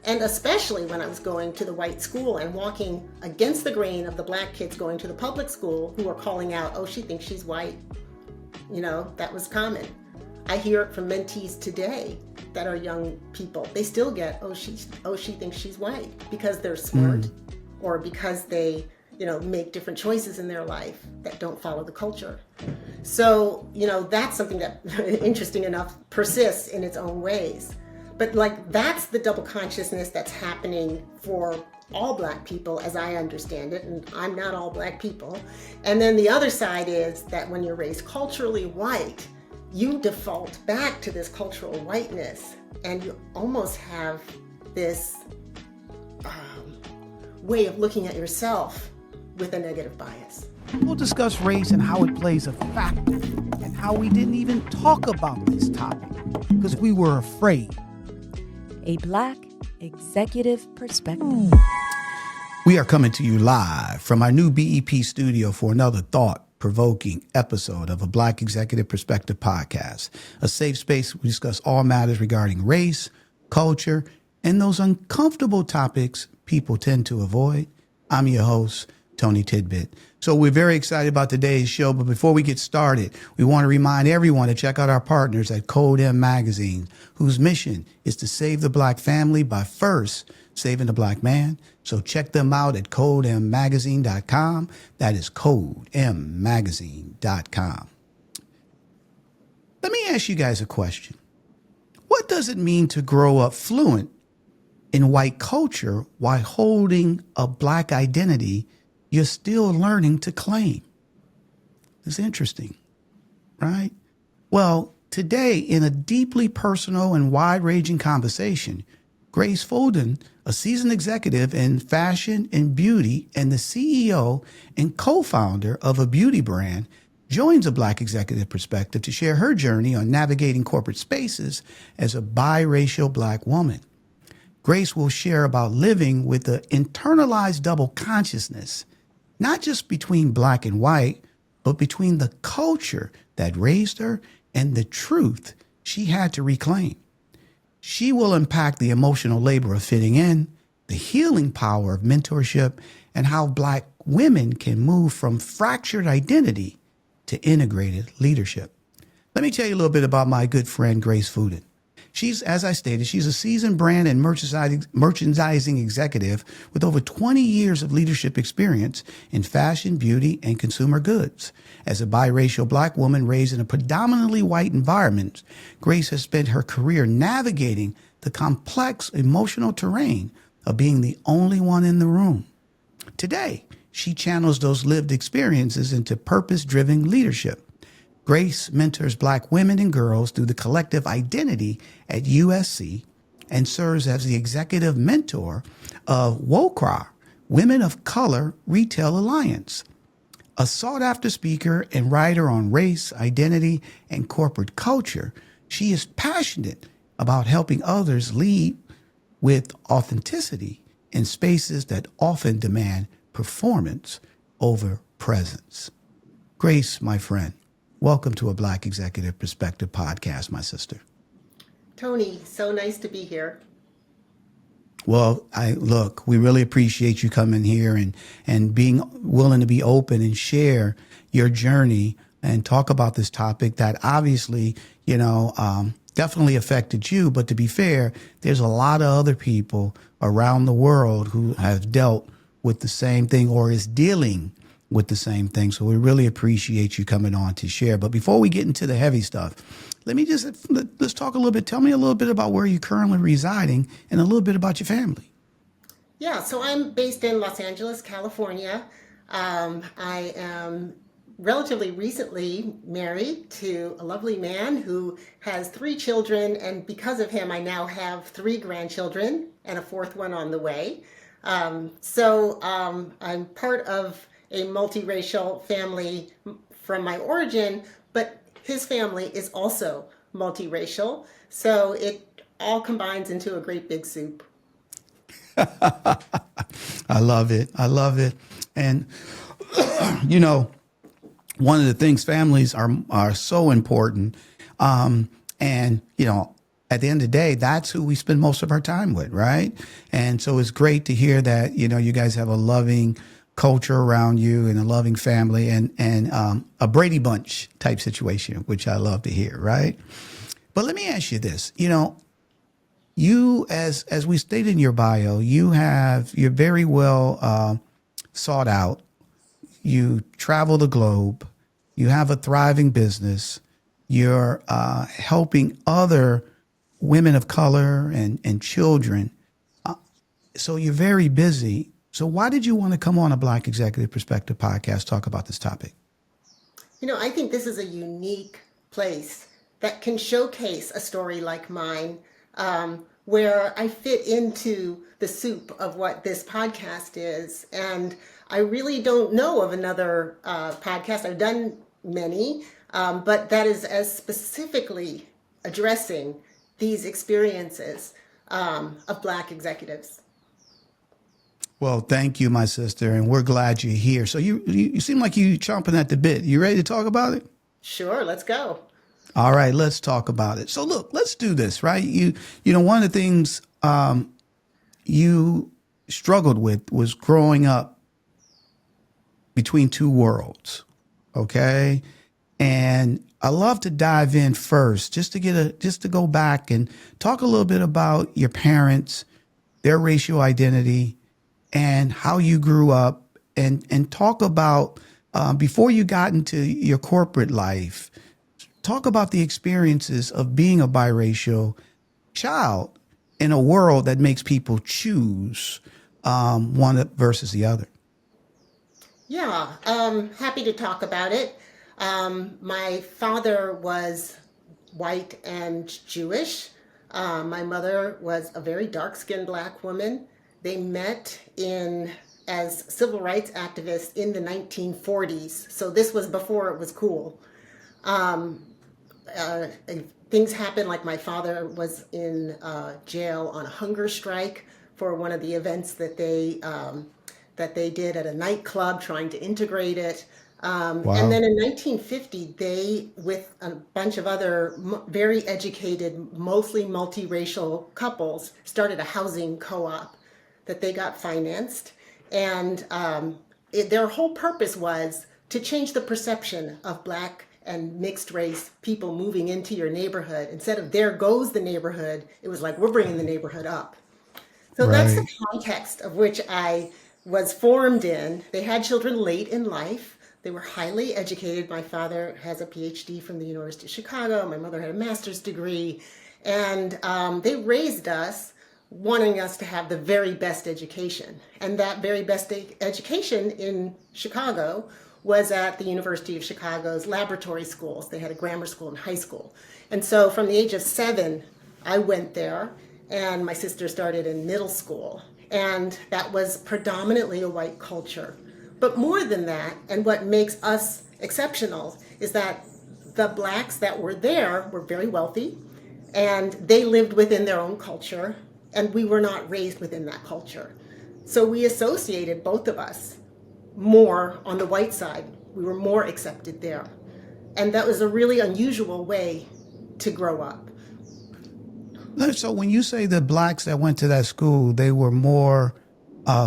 And especially when I was going to the white school and walking against the grain of the black kids going to the public school who were calling out, oh, she thinks she's white. You know, that was common. I hear it from mentees today that are young people. They still get, she thinks she's white because they're smart or because they, you know, make different choices in their life that don't follow the culture. So, you know, that's something that, interesting enough, persists in its own ways. But like, that's the double consciousness that's happening for all black people as I understand it, and I'm not all black people. And then the other side is that when you're raised culturally white, you default back to this cultural whiteness, and you almost have this way of looking at yourself with a negative bias. We'll discuss race and how it plays a factor, and how we didn't even talk about this topic because we were afraid. A Black Executive Perspective. We are coming to you live from our new BEP studio for another thought-provoking episode of a Black Executive Perspective podcast, a safe space we discuss all matters regarding race, culture, and those uncomfortable topics people tend to avoid. I'm your host, Tony Tidbit. So we're very excited about today's show, but before we get started, we want to remind everyone to check out our partners at Code M Magazine, whose mission is to save the black family by first saving the black man. So check them out at codemmagazine.com. That is codemmagazine.com. Let me ask you guys a question. What does it mean to grow up fluent in white culture while holding a black identity you're still learning to claim? It's interesting, right? Well, today, in a deeply personal and wide-ranging conversation, Grace Fooden, a seasoned executive in fashion and beauty and the CEO and co-founder of a beauty brand, joins a Black Executive Perspective to share her journey on navigating corporate spaces as a biracial black woman. Grace will share about living with the internalized double consciousness, not just between black and white, but between the culture that raised her and the truth she had to reclaim. She will unpack the emotional labor of fitting in, the healing power of mentorship, and how black women can move from fractured identity to integrated leadership. Let me tell you a little bit about my good friend, Grace Fooden. She's, as I stated, she's a seasoned brand and merchandising executive with over 20 years of leadership experience in fashion, beauty, and consumer goods. As a biracial black woman raised in a predominantly white environment, Grace has spent her career navigating the complex emotional terrain of being the only one in the room. Today, she channels those lived experiences into purpose-driven leadership. Grace mentors black women and girls through the collective identity at USC and serves as the executive mentor of WOCRA, Women of Color Retail Alliance. A sought-after speaker and writer on race, identity, and corporate culture, she is passionate about helping others lead with authenticity in spaces that often demand performance over presence. Grace, my friend, welcome to a Black Executive Perspective podcast, my sister. Tony, so nice to be here. Well, we really appreciate you coming here and being willing to be open and share your journey and talk about this topic that obviously, definitely affected you. But to be fair, there's a lot of other people around the world who have dealt with the same thing or is dealing with the same thing. So we really appreciate you coming on to share. But before we get into the heavy stuff, let's talk a little bit. Tell me a little bit about where you're currently residing and a little bit about your family. Yeah, so I'm based in Los Angeles, California. I am relatively recently married to a lovely man who has 3 children. And because of him, I now have 3 grandchildren and a 4th one on the way. So I'm part of a multiracial family from my origin, but his family is also multiracial. So it all combines into a great big soup. I love it. And, one of the things, families are so important. And, as at the end of the day, that's who we spend most of our time with, right? And so it's great to hear that, you guys have a loving culture around you and a loving family and a Brady Bunch type situation, which I love to hear, right? But let me ask you this, you, as we stated in your bio, you're very well sought out. You travel the globe. You have a thriving business. You're helping other women of color and children. So you're very busy. So why did you want to come on a Black Executive Perspective podcast, talk about this topic? I think this is a unique place that can showcase a story like mine, where I fit into the soup of what this podcast is. And I really don't know of another podcast. I've done many, but that is as specifically addressing these experiences of Black executives. Well, thank you, my sister, and we're glad you're here. So you seem like you chomping at the bit. You ready to talk about it? Sure, let's go. All right, let's talk about it. So look, let's do this, right? One of the things you struggled with was growing up between two worlds, okay? And I love to dive in first, just to go back and talk a little bit about your parents, their racial identity, and how you grew up, and talk about before you got into your corporate life. Talk about the experiences of being a biracial child in a world that makes people choose one versus the other. Yeah, happy to talk about it. My father was white and Jewish. My mother was a very dark-skinned Black woman. They met as civil rights activists in the 1940s. So this was before it was cool. Things happened, like my father was in jail on a hunger strike for one of the events that they did at a nightclub, trying to integrate it. Wow. And then in 1950, they, with a bunch of other very educated, mostly multiracial couples, started a housing co-op that they got financed. And their whole purpose was to change the perception of Black and mixed race people moving into your neighborhood. Instead of there goes the neighborhood, it was like, we're bringing the neighborhood up. So that's the context of which I was formed in. They had children late in life. They were highly educated. My father has a PhD from the University of Chicago. My mother had a master's degree. And they raised us wanting us to have the very best education. And that very best education in Chicago was at the University of Chicago's laboratory schools. They had a grammar school and high school. And so from the age of 7, I went there, and my sister started in middle school. And that was predominantly a white culture. But more than that, and what makes us exceptional, is that the Blacks that were there were very wealthy, and they lived within their own culture, and we were not raised within that culture. So we associated, both of us, more on the white side. We were more accepted there. And that was a really unusual way to grow up. So when you say the Blacks that went to that school, they were more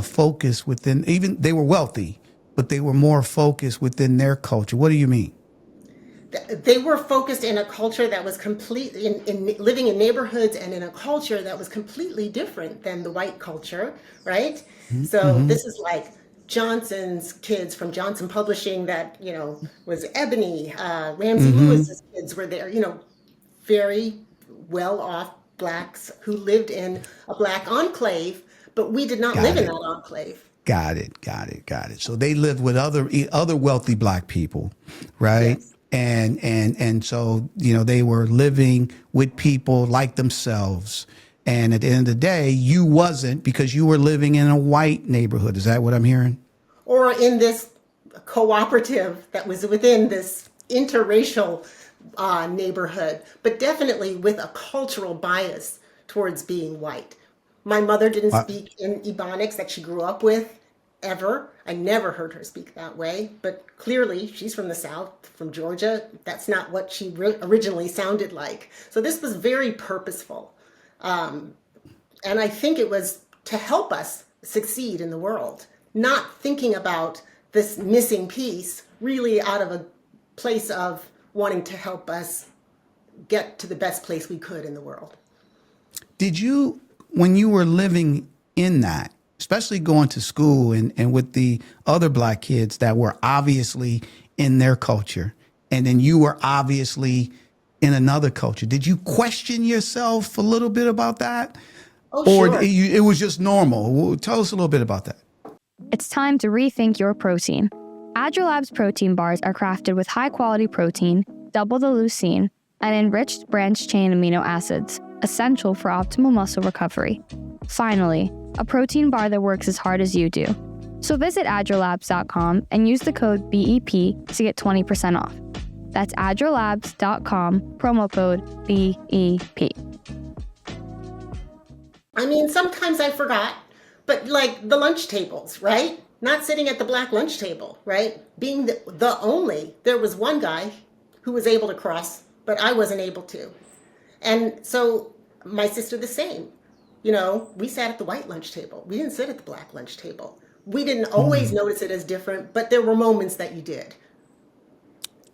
focused within, even they were wealthy, but they were more focused within their culture. What do you mean? They were focused in a culture that was completely, in living in neighborhoods and in a culture that was completely different than the white culture, right? Mm-hmm. So this is like Johnson's kids from Johnson Publishing that, was Ebony, Ramsey Lewis's kids were there, very well-off Blacks who lived in a Black enclave, but we did not live in that enclave. Got it. So they lived with other wealthy Black people, right? Yes. And so, they were living with people like themselves. And at the end of the day, you wasn't, because you were living in a white neighborhood. Is that what I'm hearing? Or in this cooperative that was within this interracial neighborhood, but definitely with a cultural bias towards being white. My mother didn't speak in Ebonics that she grew up with. ever. I never heard her speak that way, but clearly she's from the South, from Georgia. That's not what she originally sounded like. So this was very purposeful. And I think it was to help us succeed in the world, not thinking about this missing piece really out of a place of wanting to help us get to the best place we could in the world. Did you, when you were living in that, especially going to school and with the other black kids that were obviously in their culture, and then you were obviously in another culture, did you question yourself a little bit about that? Oh, Or sure. it was just normal? Tell us a little bit about that. It's time to rethink your protein. AgriLab's protein bars are crafted with high-quality protein, double the leucine, and enriched branched-chain amino acids, essential for optimal muscle recovery. Finally, a protein bar that works as hard as you do. So visit agrilabs.com and use the code BEP to get 20% off. That's agrilabs.com, promo code BEP. I mean, sometimes I forgot, but like the lunch tables, right? Not sitting at the black lunch table, right? Being the only, there was one guy who was able to cross, but I wasn't able to. And so my sister the same. You know, we sat at the white lunch table. We didn't sit at the black lunch table. We didn't always notice it as different, but there were moments that you did.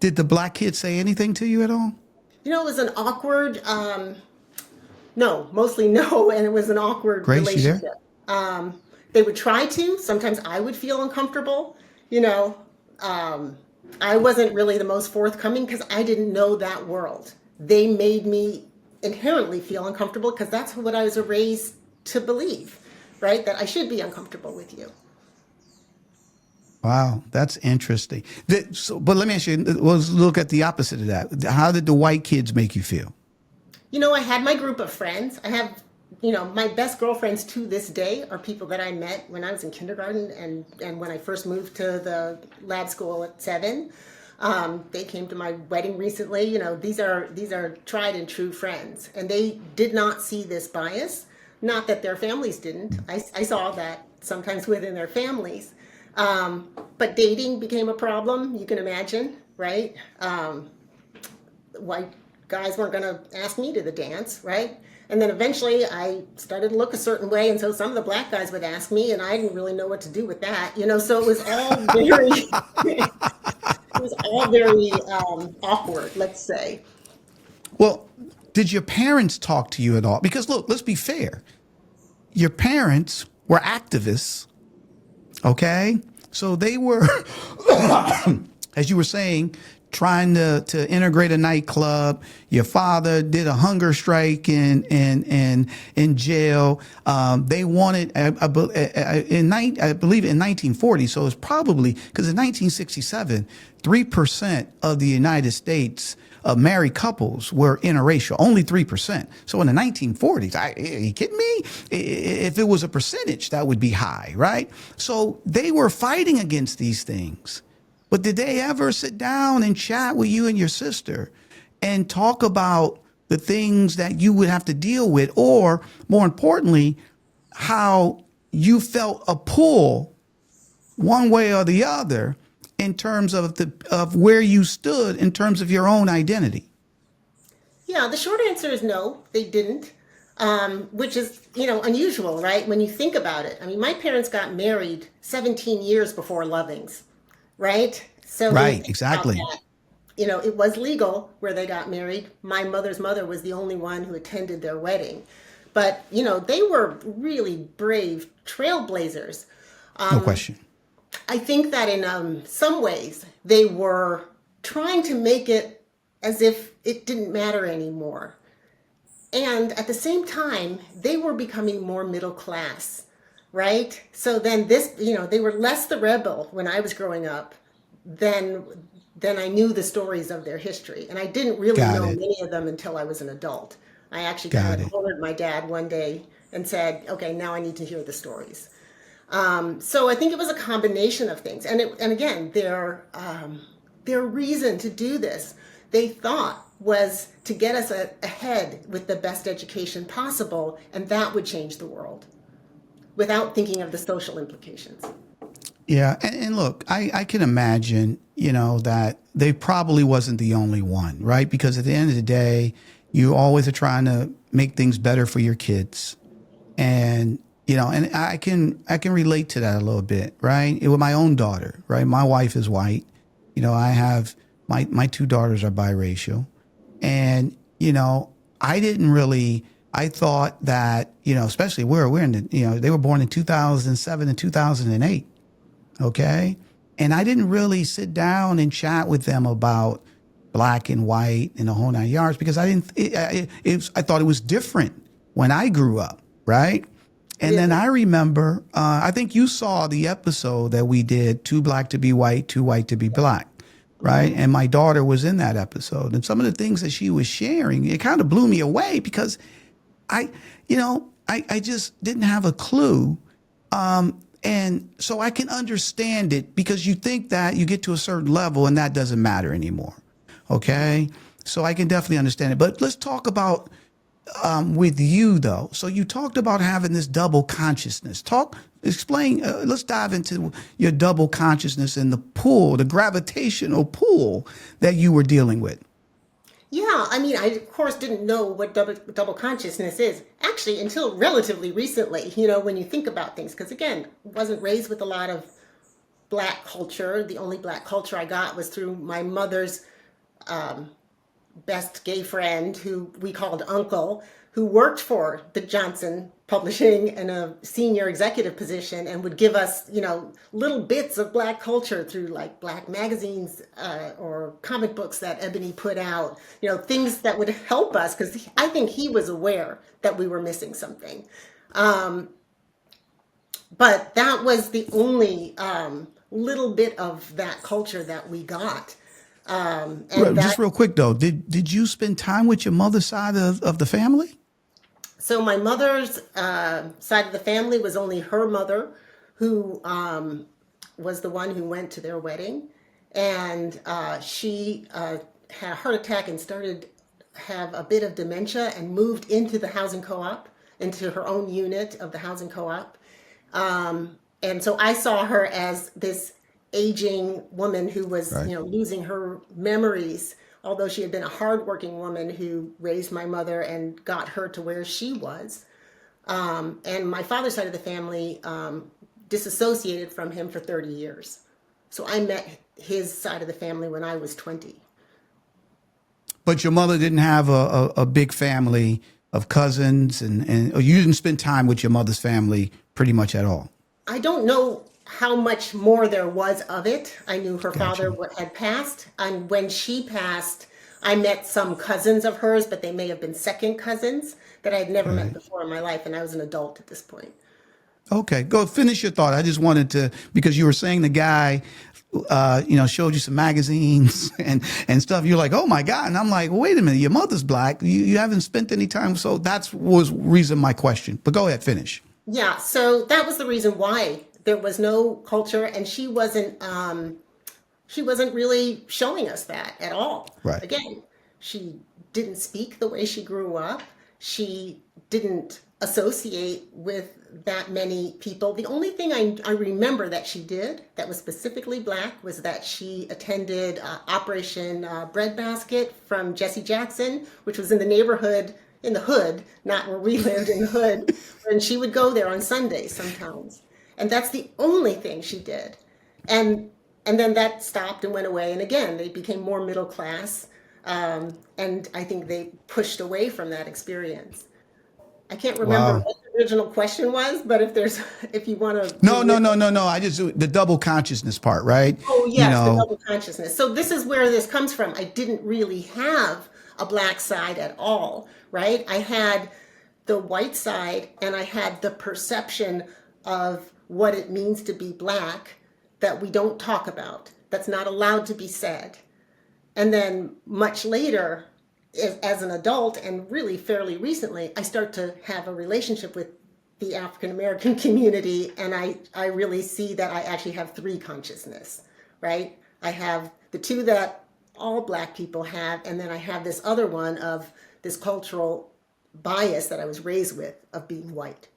Did the black kids say anything to you at all? You know, it was an awkward, no, mostly no, and it was an awkward Grace, you there? relationship. They would try to. Sometimes I would feel uncomfortable. You know, I wasn't really the most forthcoming because I didn't know that world. They made me inherently feel uncomfortable because that's what I was raised to believe, right? That I should be uncomfortable with you. Wow, that's interesting. But let me ask you, let's look at the opposite of that. How did the white kids make you feel? You know, I had my group of friends. I have, you know, my best girlfriends to this day are people that I met when I was in kindergarten and when I first moved to the lab school at 7. They came to my wedding recently. You know, these are tried and true friends, and they did not see this bias. Not that their families didn't. I saw that sometimes within their families. But dating became a problem. You can imagine, right? White guys weren't going to ask me to the dance, right? And then eventually I started to look a certain way, and so some of the black guys would ask me, and I didn't really know what to do with that, you know. So it was all very, it was all very awkward, let's say. Well, did your parents talk to you at all? Because look, let's be fair. Your parents were activists, okay? So they were, as you were saying, trying to integrate a nightclub. Your father did a hunger strike in jail. They wanted, I believe in 1940, so it's probably, because in 1967, 3% of the United States married couples were interracial, only 3%. So in the 1940s, are you kidding me? If it was a percentage, that would be high, right? So they were fighting against these things. But did they ever sit down and chat with you and your sister and talk about the things that you would have to deal with, or more importantly, how you felt a pull one way or the other in terms of where you stood in terms of your own identity? Yeah, the short answer is no, they didn't, which is, you know, unusual, right? When you think about it. I mean, my parents got married 17 years before Lovings, right? So Right, exactly. You know, it was legal where they got married. My mother's mother was the only one who attended their wedding. But, you know, they were really brave trailblazers. No question. I think that in some ways they were trying to make it as if it didn't matter anymore. And at the same time, they were becoming more middle class, right? So then this, you know, they were less the rebel when I was growing up than I knew the stories of their history. And I didn't really Got know it. many of them until I was an adult. I actually Got kind of it. cornered my dad one day and said, okay, now I need to hear the stories. So I think it was a combination of things. And again, their reason to do this, they thought, was to get us ahead with the best education possible, and that would change the world without thinking of the social implications. Yeah, and look, I can imagine, that they probably wasn't the only one, right? Because at the end of the day, you always are trying to make things better for your kids, and and I can relate to that a little bit, right? With my own daughter, right? My wife is white, I have my two daughters are biracial, and I didn't really. I thought that especially we're in the they were born in 2007 and 2008. Okay. And I didn't really sit down and chat with them about black and white and the whole nine yards because I didn't, I thought it was different when I grew up. Right. And then Really? I remember, I think you saw the episode that we did, Too Black to Be White, Too White to Be Black. Right. And my daughter was in that episode. And some of the things that she was sharing, it kind of blew me away because I, I just didn't have a clue. And so I can understand it because you think that you get to a certain level and that doesn't matter anymore. Okay. So I can definitely understand it. But let's talk about with you though. So you talked about having this double consciousness. Explain, let's dive into your double consciousness and the pull, the gravitational pull that you were dealing with. Yeah, I mean, I of course didn't know what double consciousness is actually until relatively recently, when you think about things. Because again, wasn't raised with a lot of black culture. The only black culture I got was through my mother's best gay friend, who we called Uncle, who worked for the Johnson Publishing in a senior executive position and would give us, little bits of black culture through like black magazines or comic books that Ebony put out, things that would help us because I think he was aware that we were missing something. But that was the only little bit of that culture that we got. And Just that real quick though, did you spend time with your mother's side of the family? So my mother's side of the family was only her mother, who was the one who went to their wedding, and she had a heart attack and started have a bit of dementia and moved into the housing co-op, into her own unit of the housing co-op. And so I saw her as this aging woman who was, Right. losing her memories, although she had been a hardworking woman who raised my mother and got her to where she was. And my father's side of the family disassociated from him for 30 years. So I met his side of the family when I was 20. But your mother didn't have a big family of cousins and or you didn't spend time with your mother's family pretty much at all. I don't know how much more there was of it. I knew her father Gotcha. had passed, and when she passed, I met some cousins of hers, but they may have been second cousins that I had never met Right. before in my life, and I was an adult at this point. Okay, go finish your thought. I just wanted to because you were saying the guy, showed you some magazines and stuff. You're like, oh my god, and I'm like, well, wait a minute, your mother's black. You haven't spent any time, so that's was reason my question. But go ahead, finish. Yeah, so that was the reason why there was no culture, and she wasn't really showing us that at all. Right. Again, she didn't speak the way she grew up. She didn't associate with that many people. The only thing I remember that she did that was specifically black was that she attended Operation Breadbasket from Jesse Jackson, which was in the neighborhood, in the hood, not where we lived, in the hood. And she would go there on Sundays sometimes. And that's the only thing she did. And then that stopped and went away. And again, they became more middle class. And I think they pushed away from that experience. I can't remember Wow. what the original question was, but if you want to No, no, relive. no, no, no. I just the double consciousness part, right? Oh, You yes, the know, double consciousness. So this is where this comes from. I didn't really have a black side at all, right? I had the white side and I had the perception of what it means to be black that we don't talk about, that's not allowed to be said. And then much later, as an adult and really fairly recently, I start to have a relationship with the African American community, and I really see that I actually have three consciousness, right? I have the two that all black people have, and then I have this other one of this cultural bias that I was raised with of being white.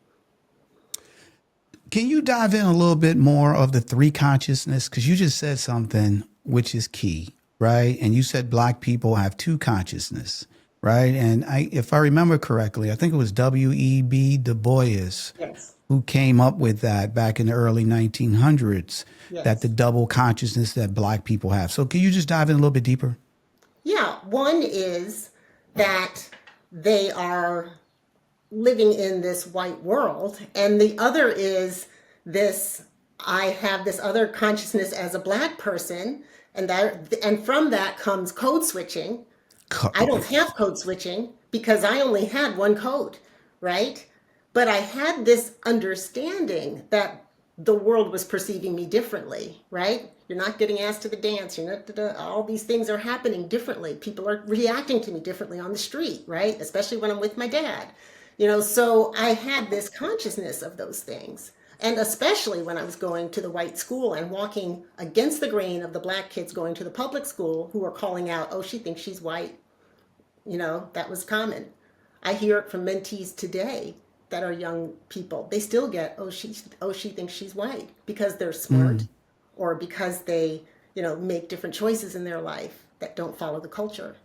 Can you dive in a little bit more of the three consciousness? Because you just said something which is key, right? And you said Black people have two consciousness, right? And if I remember correctly, I think it was W.E.B. Du Bois Yes. who came up with that back in the early 1900s, that the Yes. double consciousness that Black people have. So can you just dive in a little bit deeper? Yeah. One is that they are living in this white world, and the other is this, I have this other consciousness as a Black person, and from that comes code switching. I don't have code switching because I only had one code, right? But I had this understanding that the world was perceiving me differently, right? You're not getting asked to the dance. You're not, all these things are happening differently. People are reacting to me differently on the street, right? Especially when I'm with my dad. So I had this consciousness of those things. And especially when I was going to the white school and walking against the grain of the Black kids going to the public school who were calling out, oh, she thinks she's white. That was common. I hear it from mentees today that are young people. They still get, she thinks she's white because they're smart or because they, make different choices in their life that don't follow the culture.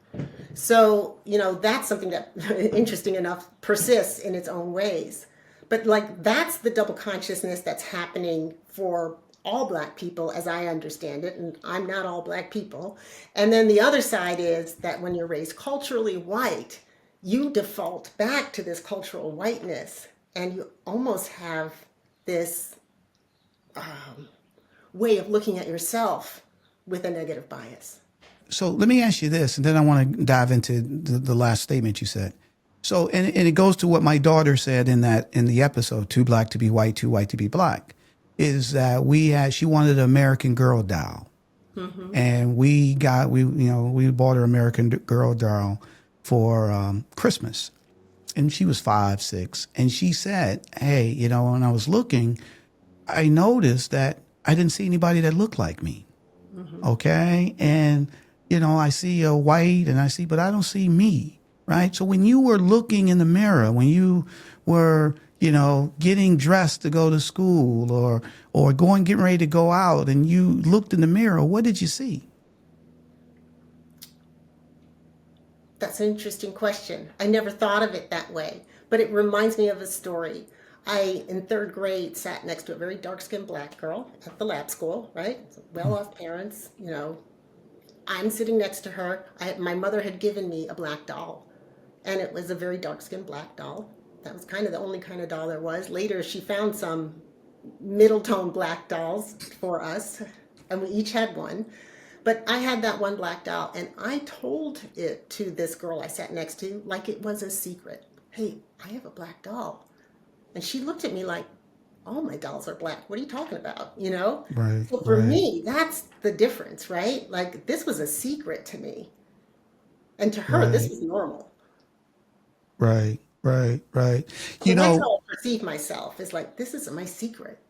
So, that's something that, interesting enough, persists in its own ways. But that's the double consciousness that's happening for all Black people, as I understand it, and I'm not all Black people. And then the other side is that when you're raised culturally white, you default back to this cultural whiteness, and you almost have this way of looking at yourself with a negative bias. So let me ask you this, and then I want to dive into the last statement you said. So, and it goes to what my daughter said in the episode, Too Black to Be White, Too White to Be Black, is that she wanted an American Girl doll. And we bought her American Girl doll for Christmas. And she was 5, 6. And she said, hey, when I was looking, I noticed that I didn't see anybody that looked like me. Okay. And, I see a white but I don't see me. Right. So when you were looking in the mirror, when you were, getting dressed to go to school or getting ready to go out and you looked in the mirror, what did you see? That's an interesting question. I never thought of it that way, but it reminds me of a story. I, in 3rd grade, sat next to a very dark-skinned Black girl at the lab school, right? Well-off parents, I'm sitting next to her. My mother had given me a Black doll, and it was a very dark-skinned Black doll. That was kind of the only kind of doll there was. Later, she found some middle-tone Black dolls for us, and we each had one. But I had that one Black doll, and I told it to this girl I sat next to like it was a secret. Hey, I have a Black doll. And she looked at me like, all my dolls are Black. What are you talking about? Right. So for me, that's the difference, right? Like, this was a secret to me. And to her, this was normal. Right. So that's how I perceive myself. Is like, this is my secret.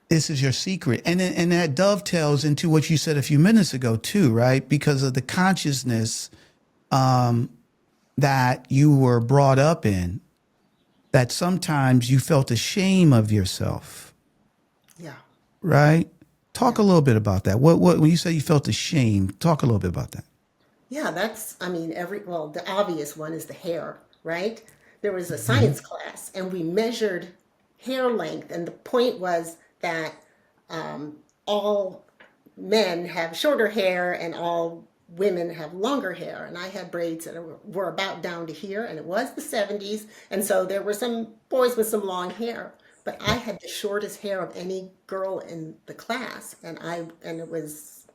This is your secret. And that dovetails into what you said a few minutes ago too, right? Because of the consciousness that you were brought up in, that sometimes you felt ashamed of yourself. Yeah. Right? Talk a little bit about that. What when you say you felt ashamed, talk a little bit about that. Yeah, the obvious one is the hair, right? There was a science class and we measured hair length, and the point was that all men have shorter hair and all women have longer hair. And I had braids that were about down to here, and it was the 70s. And so there were some boys with some long hair, but I had the shortest hair of any girl in the class. And it was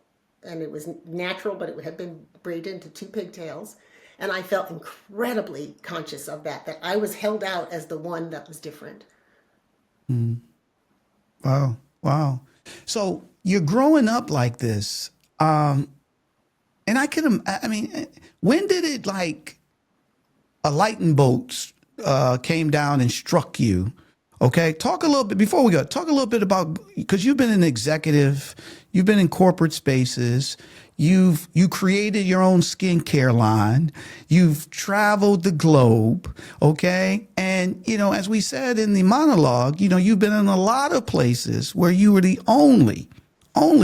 natural, but it had been braided into 2 pigtails. And I felt incredibly conscious of that I was held out as the one that was different. Wow. So you're growing up like this. And when did it, like a lightning bolt came down and struck you Okay, talk a little bit before we go. Talk a little bit about, because you've been an executive, you've been in corporate spaces, you created your own skincare line, you've traveled the globe, okay, and as we said in the monologue, you've been in a lot of places where you were the only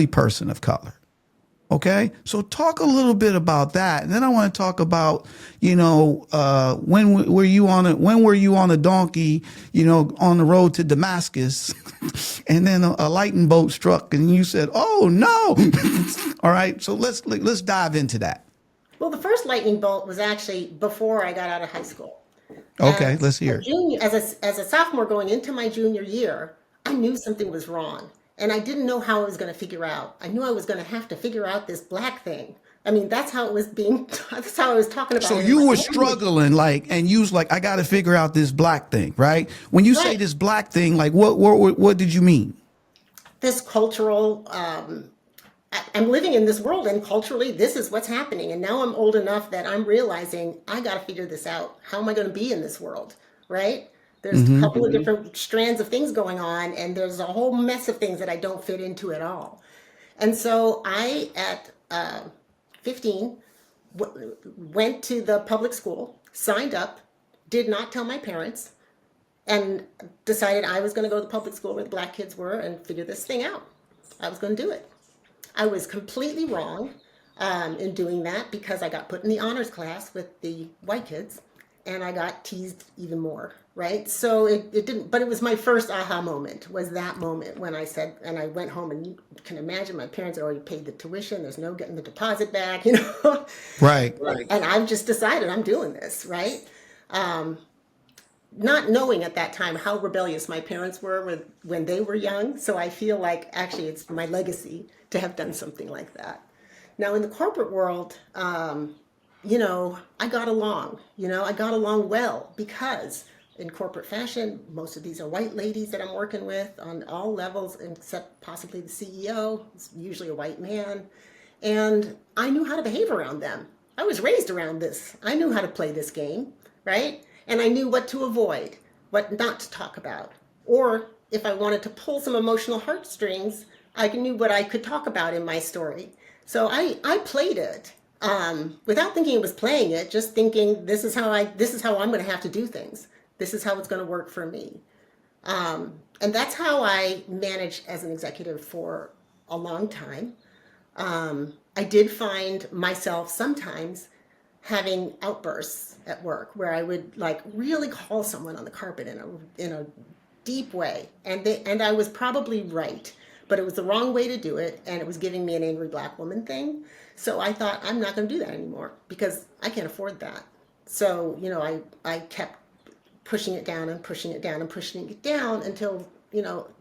person of color. Okay, so talk a little bit about that, and then I want to talk about, when were you on a donkey, on the road to Damascus, and then a lightning bolt struck, and you said, "Oh no!" All right, so let's dive into that. Well, the first lightning bolt was actually before I got out of high school. Okay, As let's a hear it. junior, as a sophomore going into my junior year, I knew something was wrong, and I didn't know how I was going to figure out. I knew I was going to have to figure out this black thing. I mean, that's how it was being. That's how I was talking about So it in my you were language. struggling, and you was like, "I got to figure out this black thing," right? When you say Right. this black thing, like, what did you mean? This cultural. I'm living in this world, and culturally, this is what's happening. And now I'm old enough that I'm realizing I got to figure this out. How am I going to be in this world? Right? There's a couple of different strands of things going on, and there's a whole mess of things that I don't fit into at all. And so I, at 15, went to the public school, signed up, did not tell my parents, and decided I was going to go to the public school where the black kids were and figure this thing out. I was going to do it. I was completely wrong in doing that because I got put in the honors class with the white kids and I got teased even more, right? So it didn't, but it was my first aha moment, was that moment when I said, and I went home, and you can imagine my parents had already paid the tuition. There's no getting the deposit back, Right. And I've just decided I'm doing this, right? Not knowing at that time how rebellious my parents were when they were young. So I feel like actually it's my legacy to have done something like that. Now in the corporate world, I got along. I got along well because in corporate fashion, most of these are white ladies that I'm working with on all levels, except possibly the CEO. It's usually a white man. And I knew how to behave around them. I was raised around this. I knew how to play this game, right? And I knew what to avoid, what not to talk about. Or if I wanted to pull some emotional heartstrings, I knew what I could talk about in my story. So I played it without thinking it was playing it, just thinking this is how I'm going to have to do things. This is how it's going to work for me. And that's how I managed as an executive for a long time. I did find myself sometimes having outbursts at work where I would like really call someone on the carpet in a deep way, and I was probably right, but it was the wrong way to do it, and it was giving me an angry black woman thing. So I thought I'm not going to do that anymore because I can't afford that. So I kept pushing it down and pushing it down and pushing it down until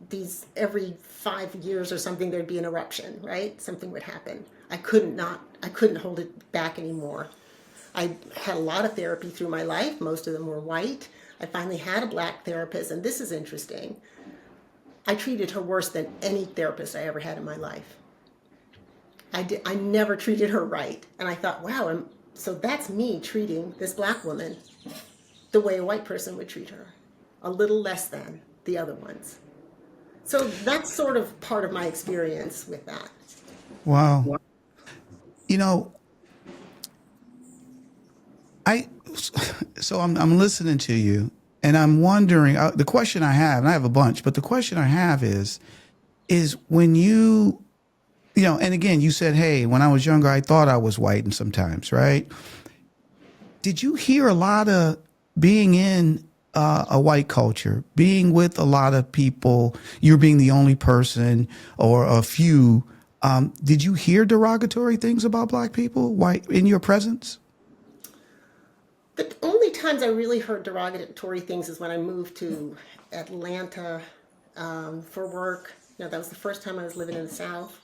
these every 5 years or something there'd be an eruption, right? Something would happen. I couldn't hold it back anymore. I had a lot of therapy through my life. Most of them were white. I finally had a black therapist, and this is interesting. I treated her worse than any therapist I ever had in my life. I never treated her right. And I thought, wow, so that's me treating this black woman the way a white person would treat her, a little less than the other ones. So that's sort of part of my experience with that. Wow. You know, I so I'm listening to you, and I'm wondering, the question I have, and I have a bunch, but the question I have is when and again, you said, hey, when I was younger, I thought I was white, and sometimes, right? Did you hear a lot of being in a white culture, being with a lot of people, you're being the only person or a few? Did you hear derogatory things about black people white in your presence? The only times I really heard derogatory things is when I moved to Atlanta for work. That was the first time I was living in the South.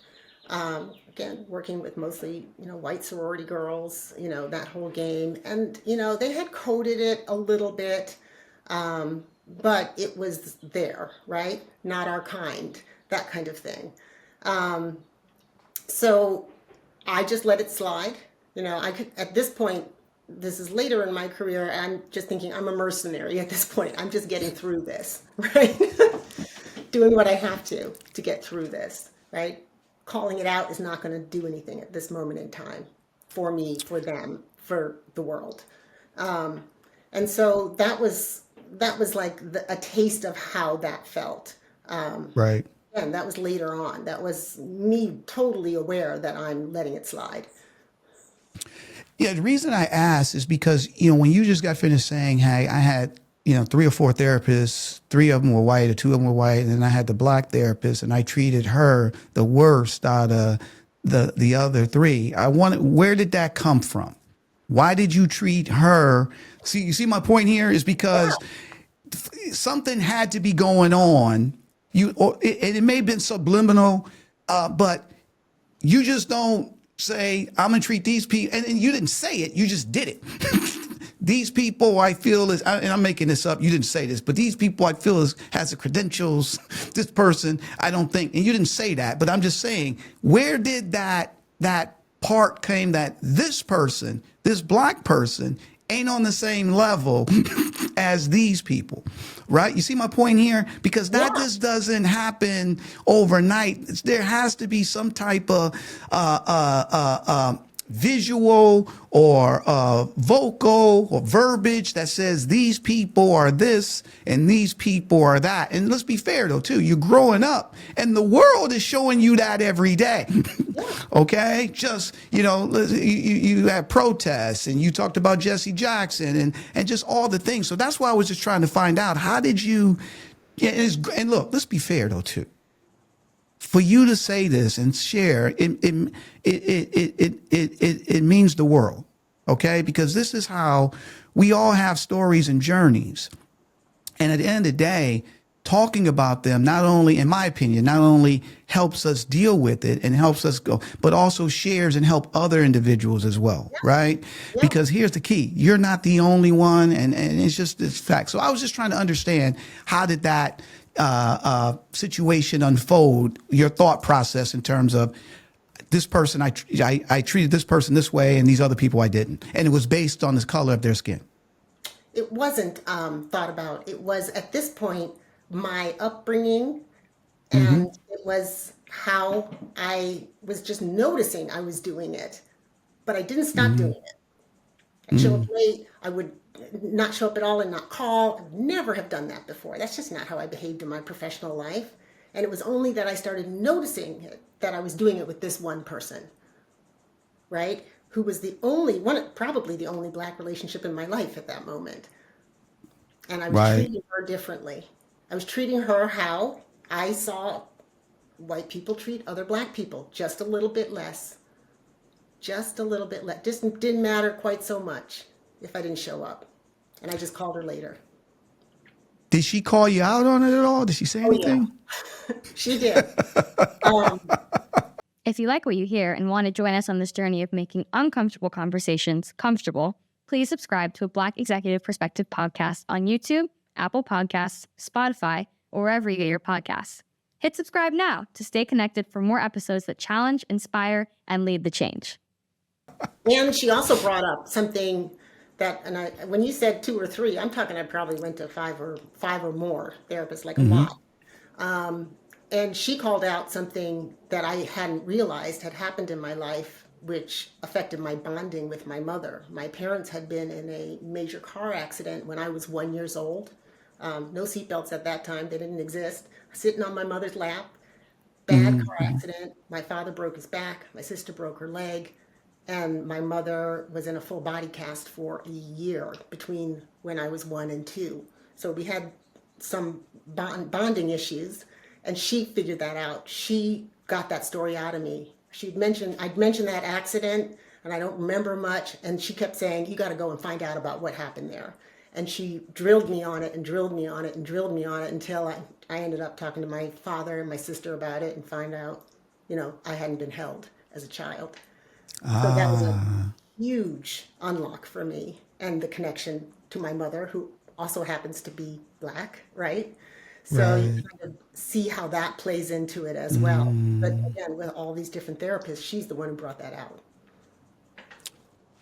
Again, working with mostly, white sorority girls, that whole game. And, they had coded it a little bit, but it was there, right? Not our kind, that kind of thing. So I just let it slide. I could, at this point, this is later in my career, and I'm just thinking I'm a mercenary at this point. I'm just getting through this, right? Doing what I have to get through this, right? Calling it out is not going to do anything at this moment in time for me, for them, for the world. And so that was like a taste of how that felt. Right. And that was later on. That was me totally aware that I'm letting it slide. Yeah, the reason I asked is because, you know, when you just got finished saying, hey, I had, you know, 3 or 4 therapists, 3 of them were white or 2 of them were white, and then I had the black therapist, and I treated her the worst out of the other 3. Where did that come from? Why did you treat her? See, you see my point here is because something had to be going on. It may have been subliminal, but you just don't say, I'm going to treat these people. And you didn't say it. You just did it. These people I feel is, and I'm making this up. You didn't say this, but these people I feel has the credentials. This person, I don't think, and you didn't say that, but I'm just saying, where did that part came that this person, this black person, ain't on the same level as these people, right? You see my point here? Because that just doesn't happen overnight. There has to be some type of visual or vocal or verbiage that says these people are this and these people are that. And let's be fair though, too. You're growing up and the world is showing you that every day. Okay. Just, you know, you have protests and you talked about Jesse Jackson and just all the things. So that's why I was just trying to find out, how did you, and look, let's be fair though, too. For you to say this and share, it means the world, okay? Because this is how we all have stories and journeys. And at the end of the day, talking about them, not only, in my opinion, not only helps us deal with it and helps us go, but also shares and help other individuals as well, right? Yeah. Because here's the key. You're not the only one, and it's just this fact. So I was just trying to understand, how did that situation unfold, your thought process in terms of this person, I treated this person this way and these other people I didn't. And it was based on the color of their skin. It wasn't thought about. It was, at this point, my upbringing, and it was how I was just noticing I was doing it, but I didn't stop doing it. I'd show up late. I would not show up at all and not call. I would never have done that before. That's just not how I behaved in my professional life. And it was only that I started noticing it, that I was doing it with this one person, right? Who was the only one, probably the only black relationship in my life at that moment. And I was treating her differently. I was treating her how I saw white people treat other black people, just a little bit less. Just a little bit less. Just didn't matter quite so much if I didn't show up. And I just called her later. Did she call you out on it at all? Did she say anything? Yeah. She did. If you like what you hear and want to join us on this journey of making uncomfortable conversations comfortable, please subscribe to a Black Executive Perspective podcast on YouTube, Apple Podcasts, Spotify, or wherever you get your podcasts. Hit subscribe now to stay connected for more episodes that challenge, inspire, and lead the change. And she also brought up something that, and when you said 2 or 3, I'm talking I probably went to 5 or more therapists, like a lot. And she called out something that I hadn't realized had happened in my life, which affected my bonding with my mother. My parents had been in a major car accident when I was 1 year old. No seatbelts at that time. They didn't exist. Sitting on my mother's lap. Bad car accident. My father broke his back. My sister broke her leg. And my mother was in a full body cast for a year between when I was 1 and 2. So we had some bonding issues, and she figured that out. She got that story out of me. I'd mentioned that accident, and I don't remember much, and she kept saying, you got to go and find out about what happened there. And she drilled me on it and drilled me on it and drilled me on it until I ended up talking to my father and my sister about it and find out, I hadn't been held as a child. So that was a huge unlock for me, and the connection to my mother, who also happens to be Black, right? So you kind of see how that plays into it as well. But again, with all these different therapists, she's the one who brought that out.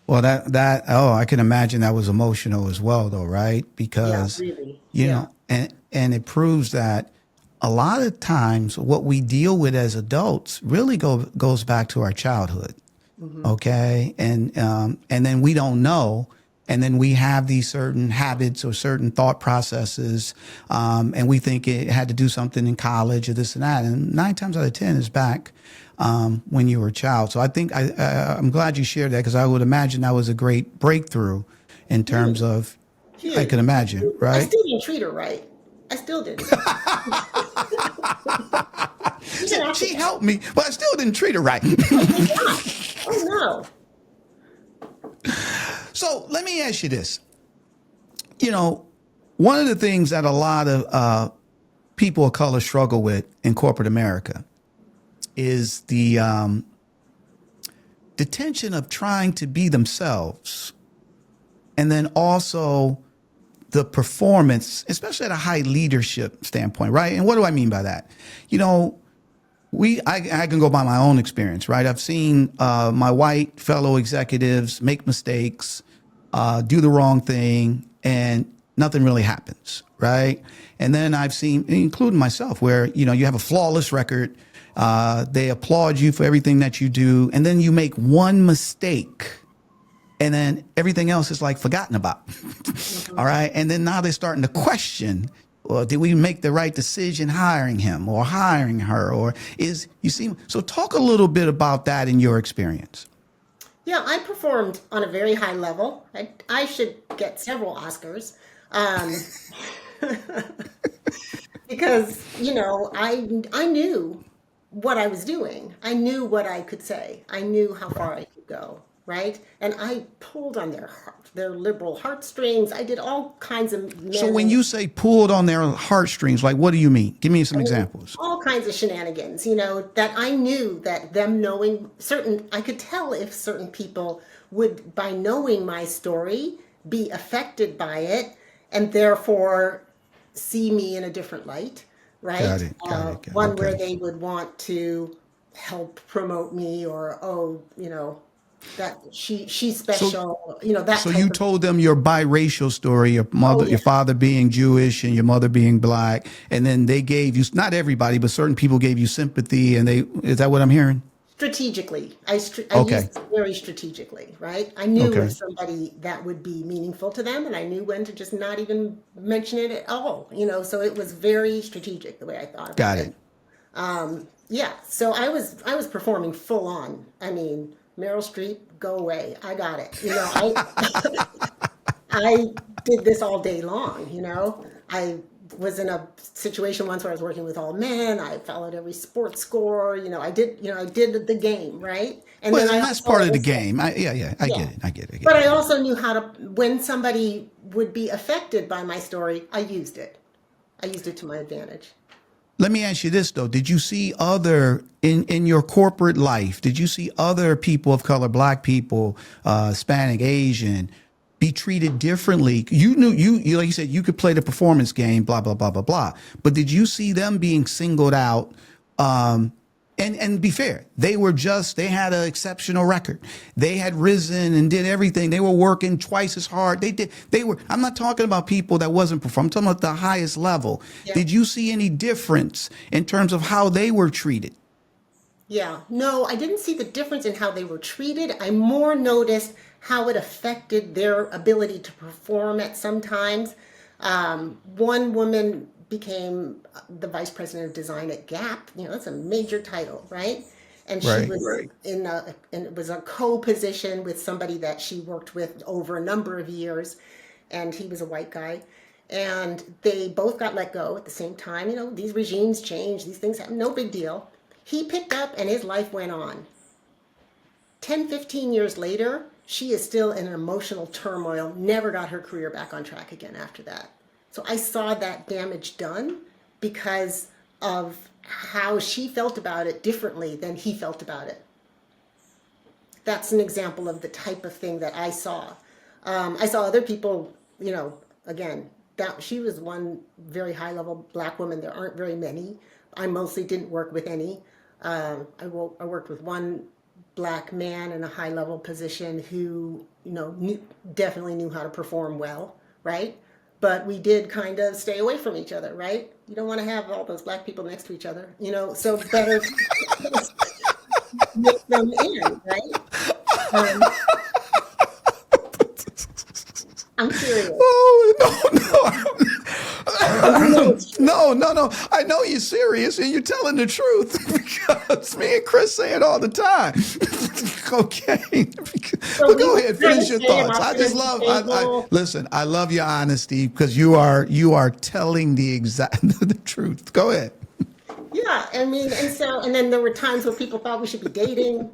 Well, I can imagine that was emotional as well, though, right? Yeah, Because, really. you Yeah. know, and it proves that a lot of times what we deal with as adults really goes back to our childhood. Hmm. Okay, and then we don't know, and then we have these certain habits or certain thought processes, and we think it had to do something in college or this and that, and 9 times out of 10 is back when you were a child. So I think I'm glad you shared that, because I would imagine that was a great breakthrough in terms Huge. of, I can Huge. imagine, I right? still didn't treat her right. I still didn't. Even after She that. helped me, but I still didn't treat her right. I did not. Oh no. So let me ask you this. You know, one of the things that a lot of people of color struggle with in corporate America is the tension of trying to be themselves, and then also the performance, especially at a high leadership standpoint, right? And what do I mean by that? You know, I can go by my own experience, right? I've seen my white fellow executives make mistakes, do the wrong thing, and nothing really happens, right? And then I've seen, including myself, where you have a flawless record. They applaud you for everything that you do, and then you make one mistake, and then everything else is like forgotten about. Mhm. All right. And then now they're starting to question, well, did we make the right decision hiring him or hiring her? Or you see? So talk a little bit about that in your experience. Yeah, I performed on a very high level. I should get several Oscars. Um, because, I knew what I was doing. I knew what I could say. I knew how far I could go, right? And I pulled on their liberal heartstrings. I did all kinds of So when meddling. you say pulled on their heartstrings, like what do you mean? Give me some I mean, examples. all kinds of shenanigans, that I knew that them knowing I could tell if certain people would, by knowing my story, be affected by it and therefore see me in a different light, Got right? it. Got it. Got it. One where Okay. they would want to help promote me, or, oh, that she's So special, that So you type of, told them your biracial story, oh your yeah. father being Jewish and your mother being black, and then they gave you, not everybody, but certain people gave you sympathy, and is that what I'm hearing? Strategically, I Okay. used it very strategically, right? I knew if Okay. somebody that would be meaningful to them, and I knew when to just not even mention it at all, so it was very strategic the way I thought about Got it. it. Yeah, so I was performing full on. I mean, Meryl Streep, go away. I got it. I did this all day long, I was in a situation once where I was working with all men. I followed every sports score. I did the game, right? And then Well, I and that's also part of the also, game. Yeah, I yeah. get it. I get it. I get But it. I also knew how to, when somebody would be affected by my story, I used it. I used it to my advantage. Let me ask you this though: did you see other in your corporate life? Did you see other people of color, black people, Hispanic, Asian, be treated differently? You knew you like you said you could play the performance game, blah blah blah blah blah. But did you see them being singled out? And be fair, they had an exceptional record. They had risen and did everything. They were working twice as hard. I'm not talking about people that wasn't performing. I'm talking about the highest level. Yeah. Did you see any difference in terms of how they were treated? Yeah, no, I didn't see the difference in how they were treated. I more noticed how it affected their ability to perform at some times. One woman became the vice president of design at Gap. That's a major title, right? And she Right. was right and it was a co-position with somebody that she worked with over a number of years, and he was a white guy. And they both got let go at the same time. These regimes change, these things happen, no big deal. He picked up and his life went on. 10, 15 years later, she is still in an emotional turmoil, never got her career back on track again after that. So I saw that damage done because of how she felt about it differently than he felt about it. That's an example of the type of thing that I saw. I saw other people, again, that she was one very high level black woman. There aren't very many. I mostly didn't work with any. I worked with one black man in a high level position who, definitely knew how to perform well, right? But we did kind of stay away from each other, right? You don't want to have all those black people next to each other, so better to make them in, right? Um, I'm serious. Oh, no, And you know no. it's true. No. I know you're serious and you're telling the truth because me and Chris say it all the time. Okay. So But we go would ahead, kind of finish your stay thoughts. I about the just love, table. listen, I love your honesty because you are telling the exact, the truth. Go ahead. Yeah, I mean, and then there were times where people thought we should be dating.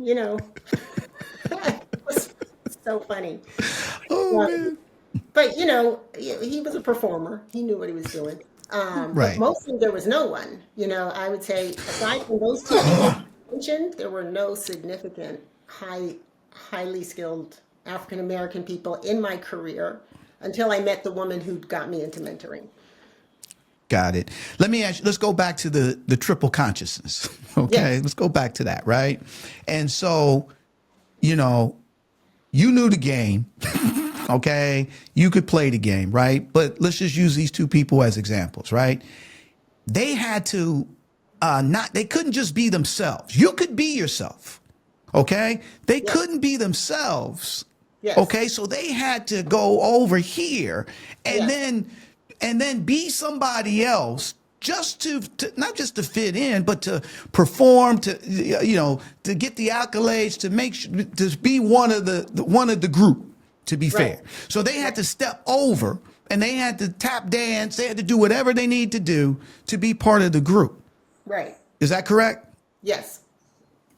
It was so funny. Oh, Um, man. but he was a performer. He knew what he was doing. But Right. mostly there was no one. I would say aside from those two people mentioned, there were no significant highly skilled African American people in my career until I met the woman who got me into mentoring. Got it. Let me ask you, let's go back to the triple consciousness. Okay. Yes, Let's go back to that. Right. And so, you know, you knew the game. Okay. You could play the game. Right. But let's just use these two people as examples. Right. They had to they couldn't just be themselves. You could be yourself. Okay. They yes, couldn't be themselves. yes, Okay. So they had to go over here and yes, then be somebody else just to not just to fit in, but to perform, to get the accolades, to make sure to be one of the group. To be right, fair, so they right, had to step over and they had to tap dance. They had to do whatever they need to do to be part of the group. right, Is that correct? yes,